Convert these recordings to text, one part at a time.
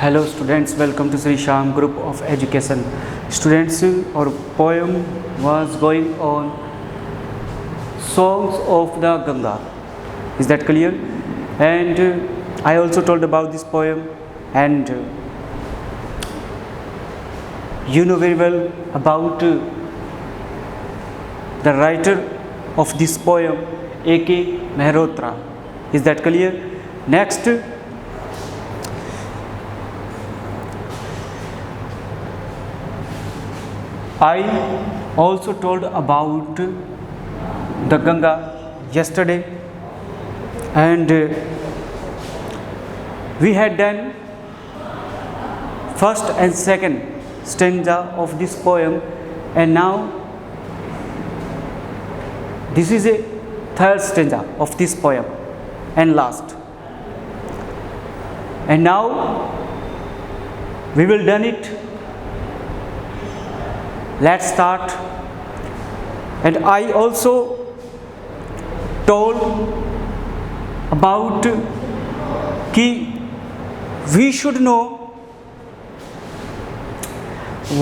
Hello students, welcome to Sri Sham Group of Education. Students, our poem was going on songs of the Ganga. Is that clear? And I also told about this poem, and you know very well about the writer of this poem, A.K. Mehrotra. Is that clear? Next, I also told about the Ganga yesterday, and we had done first and second stanza of this poem, and now this is a third stanza of this poem and last, and now we will done it. Let's start. And I also told about कि we should know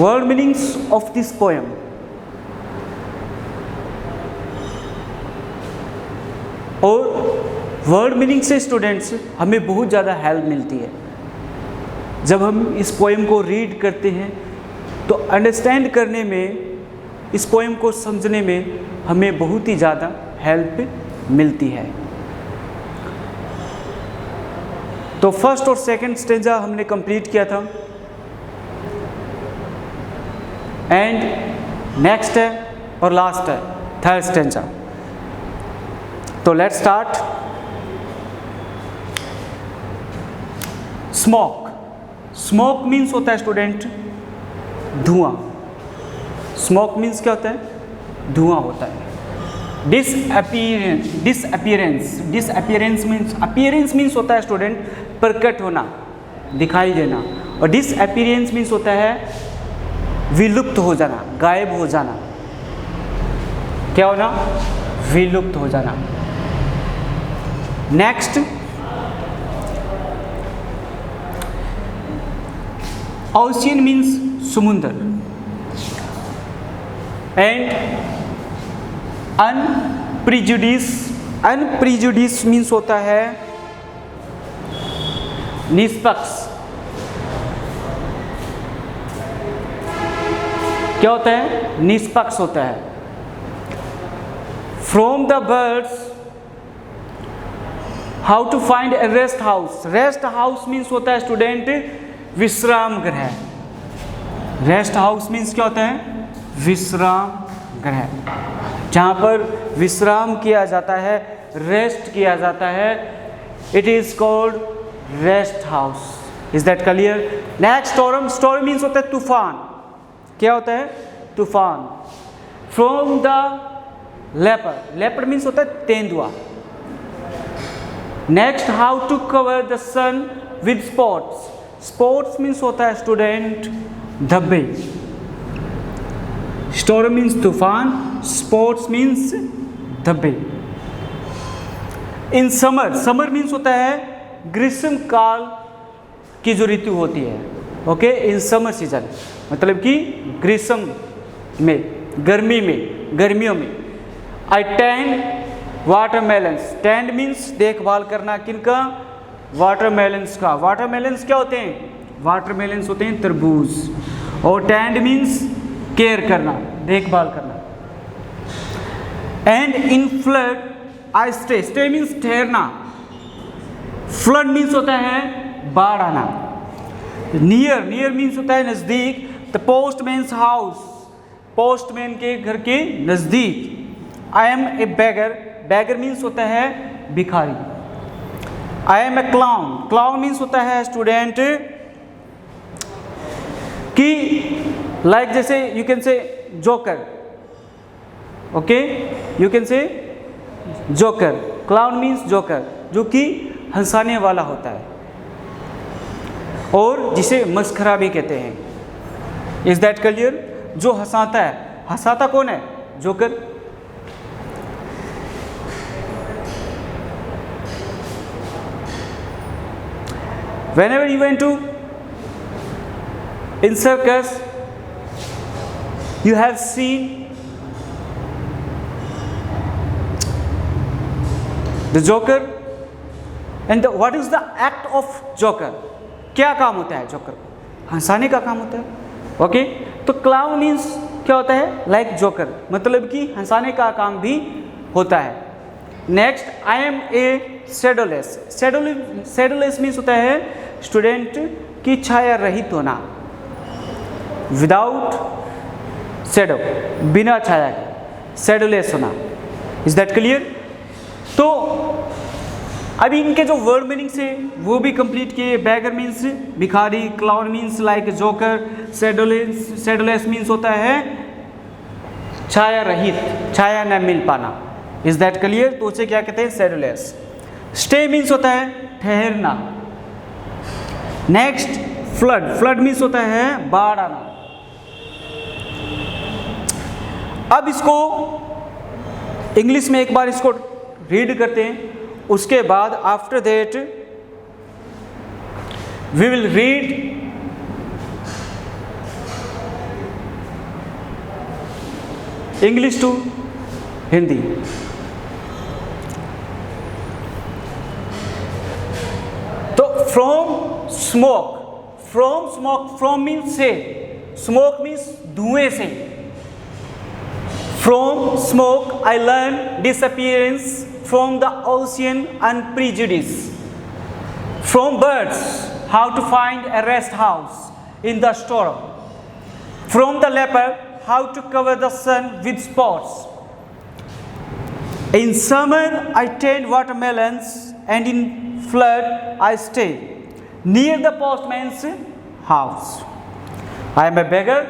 word meanings of this poem. और word meaning से students हमें बहुत ज़्यादा help मिलती है। जब हम इस पोएम को रीड करते हैं तो अंडरस्टैंड करने में, इस पोएम को समझने में हमें बहुत ही ज़्यादा हेल्प मिलती है। तो फर्स्ट और सेकंड स्टेंजा हमने कंप्लीट किया था, एंड नेक्स्ट है और लास्ट है थर्ड स्टेंजा। तो let's start. Smoke, smoke means होता है स्टूडेंट धुआं। स्मोक मीन्स क्या होता है? धुआं होता है। Disappearance, disappearance, disappearance means, appearance means होता है स्टूडेंट प्रकट होना, दिखाई देना, और डिसअपीयरेंस मीन्स होता है विलुप्त हो जाना, गायब हो जाना। क्या होना? विलुप्त हो जाना। नेक्स्ट, ओशियन मीन्स समुंदर, एंड अनप्रिजुडिस, अनप्रिजुडिस मीन्स होता है निष्पक्ष। क्या होता है? निष्पक्ष होता है। From the birds, how to find a rest house. Rest house means होता है स्टूडेंट विश्राम गृह। रेस्ट हाउस मीन्स क्या होता है? विश्राम गृह, जहाँ पर विश्राम किया जाता है, रेस्ट किया जाता है। It is called rest house. Is that clear? Next, storm, storm means होता है तूफान। क्या होता है? तूफान। From the leopard, leopard means होता है तेंदुआ। Next, how to cover the sun with spots. Spots means होता है स्टूडेंट धब्बे। स्टॉर्म मीन्स तूफान, स्पॉट्स मीन्स धब्बे। इन समर, समर मीन्स होता है ग्रीष्म काल की जो ऋतु होती है। ओके, इन समर सीजन मतलब कि ग्रीष्म में, गर्मी में, गर्मियों में। आई टेंड वाटरमेलन्स, टेंड मीन्स देखभाल करना, किनका? वाटरमेलन्स का। वाटरमेलन्स क्या होते हैं? वाटरमेलन्स होते हैं तरबूज। और टेंड मीन्स केयर करना, देखभाल करना। And in flood I stay, stay means ठहरना। फ्लड मीन्स होता है बाढ़ आना। नियर, नियर मीन्स होता है नजदीक। द पोस्टमैन्स हाउस, पोस्टमैन के घर के नजदीक। आई am a beggar, beggar means होता है भिखारी। I am a clown, clown means होता है स्टूडेंट कि लाइक जैसे you can say joker. Okay, you can say joker. Clown means joker, जो कि हंसाने वाला होता है और जिसे मस्खरा भी कहते हैं। Is that clear? जो हंसाता है, हंसाता कौन है? Joker. Whenever you went to In circus, you have seen the joker, and what is the act of joker? क्या काम होता है जोकर? हंसाने का काम होता है। ओके, तो क्लाउन मीन्स क्या होता है? लाइक जोकर, मतलब कि हंसाने का काम भी होता है। Next, I am a shadowless. Shadowless means होता है स्टूडेंट की छाया रहित होना, विदाउट शेडो, बिना छाया के शेडोलेस होना। Is that clear? तो अभी इनके जो वर्ड मीनिंग से वो भी कंप्लीट किए। बैगर मीन्स भिखारी, clown means like joker, shadowless means होता है छाया रहित, छाया न मिल पाना। Is that clear? तो उसे क्या कहते हैं? शेडोलेस। स्टे मीन्स होता है ठहरना। Next, flood. फ्लड मीन्स होता है बाढ़ आना। अब इसको इंग्लिश में एक बार इसको रीड करते हैं, उसके बाद after that we will read English to Hindi. तो फ्रॉम स्मोक, फ्रॉम मीन्स से, स्मोक मीन्स धुएं से। From smoke, I learned disappearance from the ocean and prejudice. From birds, how to find a rest house in the storm. From the leopard, how to cover the sun with spots. In summer, I tend watermelons, and in flood, I stay near the postman's house. I am a beggar,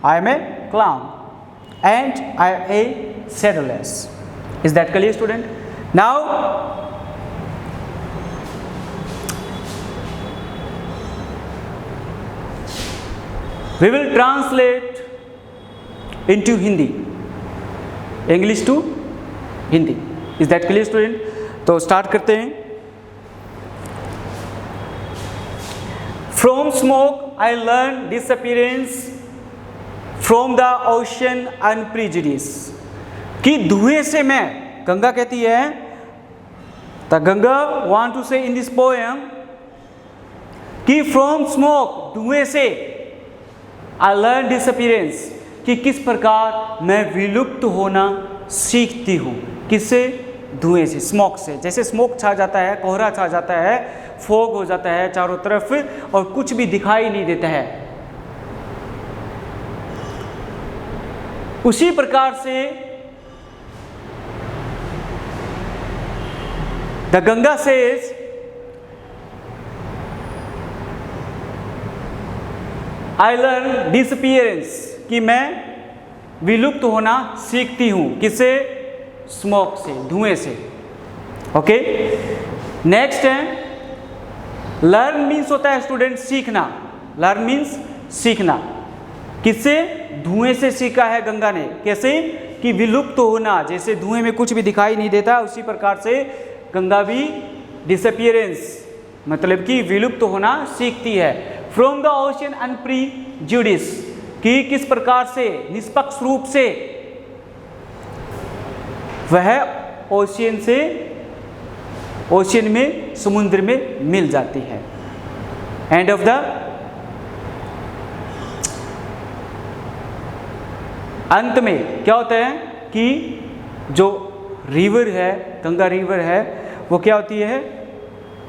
I am a clown, and I am a shadowless. Is that clear, student? Now we will translate into Hindi, English to Hindi. Is that clear, student? तो start करते हैं। From smoke I learned disappearance from the ocean unprejudiced. कि धुएं से मैं, गंगा कहती है, the Ganga want to से इन दिस पोएम कि फ्रॉम स्मोक, धुएं से, आई लर्न डिसअपीयरेंस, कि किस प्रकार मैं विलुप्त होना सीखती हूँ। किससे? धुएं से, स्मोक से। जैसे स्मोक छा जाता है, कोहरा छा जाता है, फॉग हो जाता है चारों तरफ और कुछ भी दिखाई नहीं देता है, उसी प्रकार से the Ganga says I learn disappearance, कि मैं विलुप्त होना सीखती हूं। किससे? स्मोक से, धुएं से। ओके, नेक्स्ट है लर्न मीन्स होता है स्टूडेंट सीखना। लर्न मीन्स सीखना। किससे? धुएं से सीखा है गंगा ने। कैसे? कि विलुप्त होना, जैसे धुएं में कुछ भी दिखाई नहीं देता, उसी प्रकार से गंगा भी डिसअपीयरेंस, मतलब कि विलुप्त होना सीखती है। फ्रॉम द ओशन अनप्रिजुडिस, कि किस प्रकार से, निष्पक्ष रूप से वह ओशियन से, ओशियन में, समुद्र में मिल जाती है। एंड ऑफ द अंत में क्या होता है कि जो रिवर है, गंगा रिवर है, वो क्या होती है?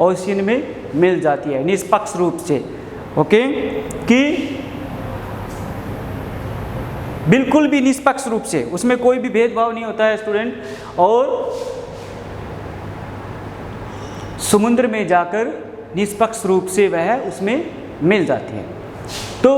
ओशियन में मिल जाती है निष्पक्ष रूप से। ओके, कि बिल्कुल भी निष्पक्ष रूप से, उसमें कोई भी भेदभाव नहीं होता है स्टूडेंट, और समुद्र में जाकर निष्पक्ष रूप से वह उसमें मिल जाती है। तो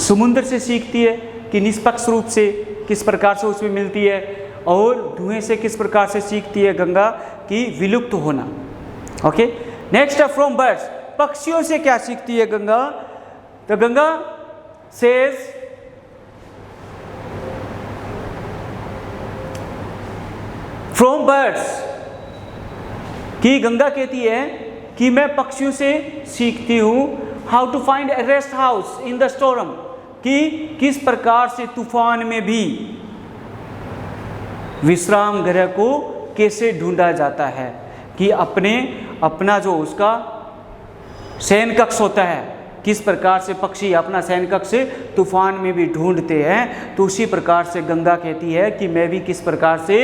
समुद्र से सीखती है कि निष्पक्ष रूप से किस प्रकार से उसमें मिलती है, और धुएं से किस प्रकार से सीखती है गंगा की विलुप्त होना। ओके, नेक्स्ट है फ्रॉम बर्ड्स, पक्षियों से क्या सीखती है गंगा? तो गंगा सेज फ्रॉम बर्ड्स, कि गंगा कहती है कि मैं पक्षियों से सीखती हूँ how to find a rest house in the storm, कि किस प्रकार से तूफान में भी विश्राम गृह को कैसे ढूंढा जाता है, कि अपना जो उसका शयन कक्ष होता है, किस प्रकार से पक्षी अपना शयन कक्ष तूफान में भी ढूंढते हैं। तो उसी प्रकार से गंगा कहती है कि मैं भी किस प्रकार से,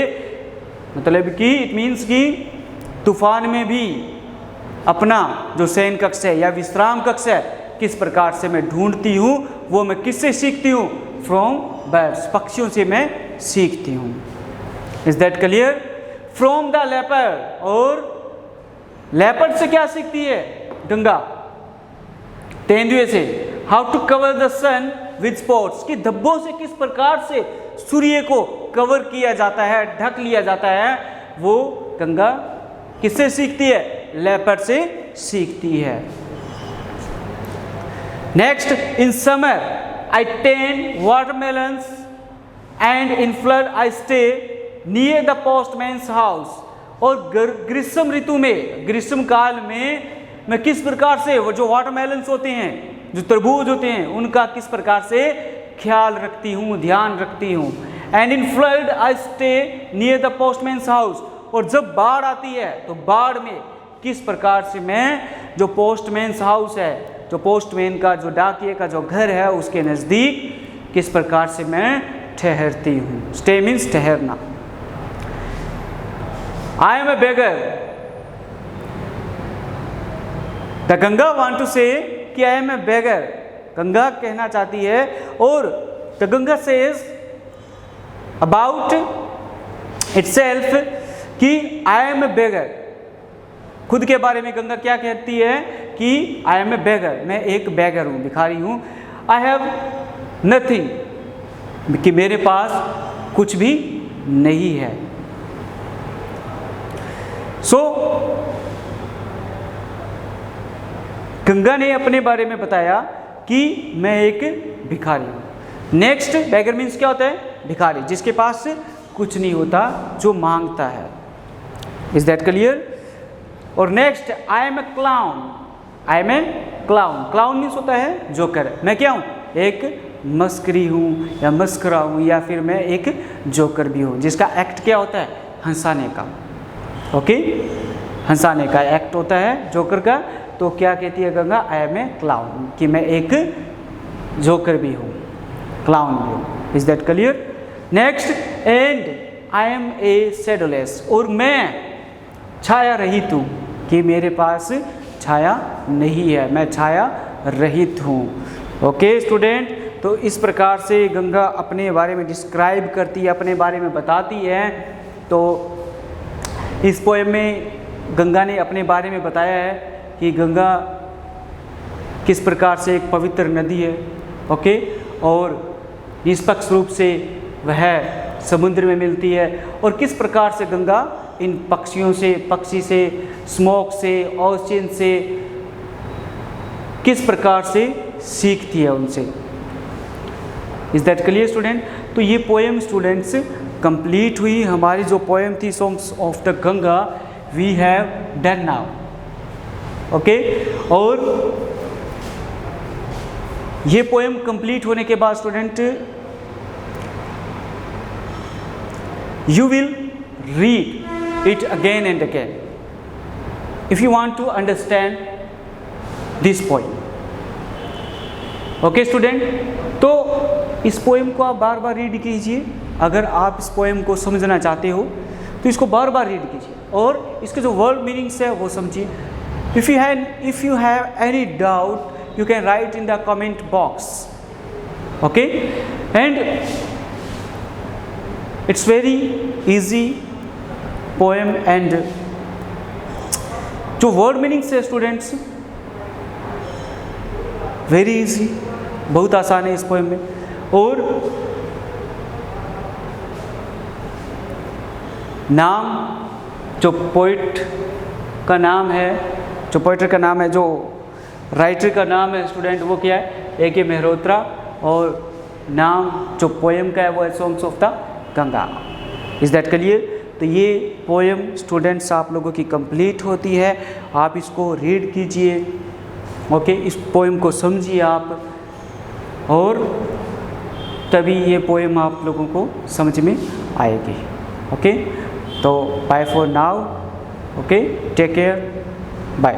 मतलब कि इट मीन्स कि तूफान में भी अपना जो शयन कक्ष है या विश्राम कक्ष है किस प्रकार से मैं ढूंढती हूँ, वो मैं किससे सीखती हूँ, फ्रॉम बर्ड्स, पक्षियों से मैं सीखती हूँ। Is that clear? From the leopard, और लेपर्ड से क्या सीखती है गंगा, तेंदुए से। How to cover the sun with spots, कि धब्बों से किस प्रकार से सूर्य को कवर किया जाता है, ढक लिया जाता है, वो गंगा किससे सीखती है, लेपर्ड से सीखती है। Next, in summer I tend watermelons and in flood I stay near the postman's house, और ग्रीष्म ऋतु में, ग्रीष्म काल में मैं किस प्रकार से वो जो वाटरमेलन्स होते हैं, जो तरबूज होते हैं, उनका किस प्रकार से ख्याल रखती हूँ, ध्यान रखती हूँ। And in flood I stay near the postman's house, और जब बाढ़ आती है तो बाढ़ में किस प्रकार से मैं जो पोस्टमैन्स हाउस है, जो पोस्टमैन का जो डाकिये का जो घर है उसके नज़दीक किस प्रकार से मैं ठहरती हूँ। स्टे मीन्स ठहरना। I am a beggar, the Ganga want to say कि आई एम ए बेगर, गंगा कहना चाहती है, और the Ganga says about itself कि आई एम ए बेगर, खुद के बारे में गंगा क्या कहती है कि आई एम ए बेगर, मैं एक बेगर हूँ, भिखारी हूँ। आई हैव नथिंग, कि मेरे पास कुछ भी नहीं है। सो गंगा ने अपने बारे में बताया कि मैं एक भिखारी हूँ। नेक्स्ट, बेगर मीन्स क्या होता है, भिखारी, जिसके पास कुछ नहीं होता, जो मांगता है। Is that clear? और next, I am a clown, I am a clown, clown means होता है जोकर, मैं क्या हूँ, एक मस्करी हूँ या मस्करा हूँ, या फिर मैं एक जोकर भी हूँ, जिसका एक्ट क्या होता है, हंसाने का। ओके, हंसाने का एक्ट होता है जोकर का। तो क्या कहती है Ganga, I am a clown, कि मैं एक जोकर भी हूँ, क्लाउन भी हूँ। Is that clear? Next, and I am a shadowless, और मैं छाया रहित हूँ, कि मेरे पास छाया नहीं है, मैं छाया रहित हूँ। ओके स्टूडेंट, तो इस प्रकार से गंगा अपने बारे में डिस्क्राइब करती है, अपने बारे में बताती है। तो इस पोएम में गंगा ने अपने बारे में बताया है कि गंगा किस प्रकार से एक पवित्र नदी है। ओके, और निष्पक्ष रूप से वह समुद्र में मिलती है, और किस प्रकार से गंगा इन पक्षियों से, पक्षी से, स्मोक से, ऑक्सीजन से किस प्रकार से सीखती है उनसे। Is that clear student? तो ये पोएम स्टूडेंट्स कंप्लीट हुई। हमारी जो पोएम थी songs of the Ganga, we have done now. Okay, और ये पोएम कंप्लीट होने के बाद student you will read it again and again if you want to understand this poem. Okay student, तो इस पोएम को आप बार बार रीड कीजिए। अगर आप इस पोएम को समझना चाहते हो तो इसको बार बार रीड कीजिए, और इसके जो वर्ड मीनिंग्स है वो समझिए। If you have any doubt you can write in the comment box. Okay, and it's very easy poem, and जो वर्ड मीनिंग्स है स्टूडेंट्स वेरी इजी, बहुत आसान है इस पोएम में। और नाम जो पोइट का नाम है, जो पोइटर का नाम है, जो राइटर का नाम है स्टूडेंट, वो क्या है, ए.के. मेहरोत्रा। और नाम जो पोएम का है वो है songs of the Ganga. Is that clear? तो ये पोएम स्टूडेंट्स आप लोगों की कंप्लीट होती है। आप इसको रीड कीजिए, ओके, इस पोएम को समझिए आप, और तभी ये पोएम आप लोगों को समझ में आएगी। ओके, तो bye for now, okay, take care, bye.